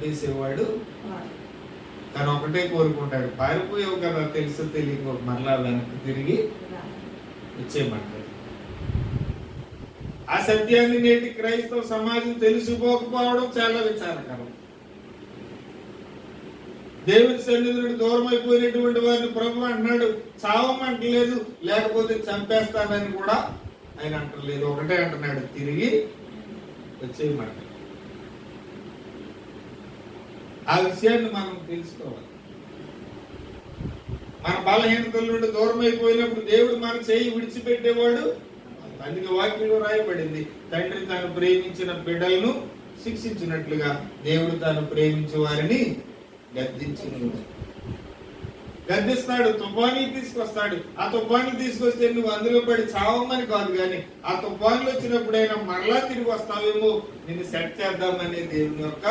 చంపేసేవాడు. కానీ ఒకటే కోరుకుంటాడు, పారిపోయావు కదా తెలుసు తెలియక మరలా వెనక్కి తిరిగి వచ్చేయమంటాడు. ఆ సత్యాన్ని నేటి క్రైస్తవ సమాజం తెలుసుకోకపోవడం చాలా విచారకరం. దేవుని సన్నిధి నుండి దూరం అయిపోయినటువంటి వారిని ప్రభు అంటున్నాడు, చావమంటలేదు, లేకపోతే చంపేస్తానని కూడా ఆయన అంటలేదు. ఒకటే అంటున్నాడు, తిరిగి వచ్చేయమంటాడు. ఆ విషయాన్ని మనం తెలుసుకోవాలి. మన బలహీనతల నుండి దూరం అయిపోయినప్పుడు దేవుడు మన చేయి విడిచిపెట్టేవాడు. అందుకే వాక్యంలో రాయబడింది, తండ్రి తాను ప్రేమించిన బిడ్డలను శిక్షించినట్లుగా దేవుడు తాను ప్రేమించే వారిని గద్దిస్తాడు. తుఫానీ తీసుకొస్తాడు. ఆ తుఫాను తీసుకొస్తే నువ్వు అందులో పడి చావమని కాదు, కానీ ఆ తుఫానులు వచ్చినప్పుడైనా మరలా తిరిగి వస్తావేమో, నిన్ను సెట్ చేద్దామనే దేవుని యొక్క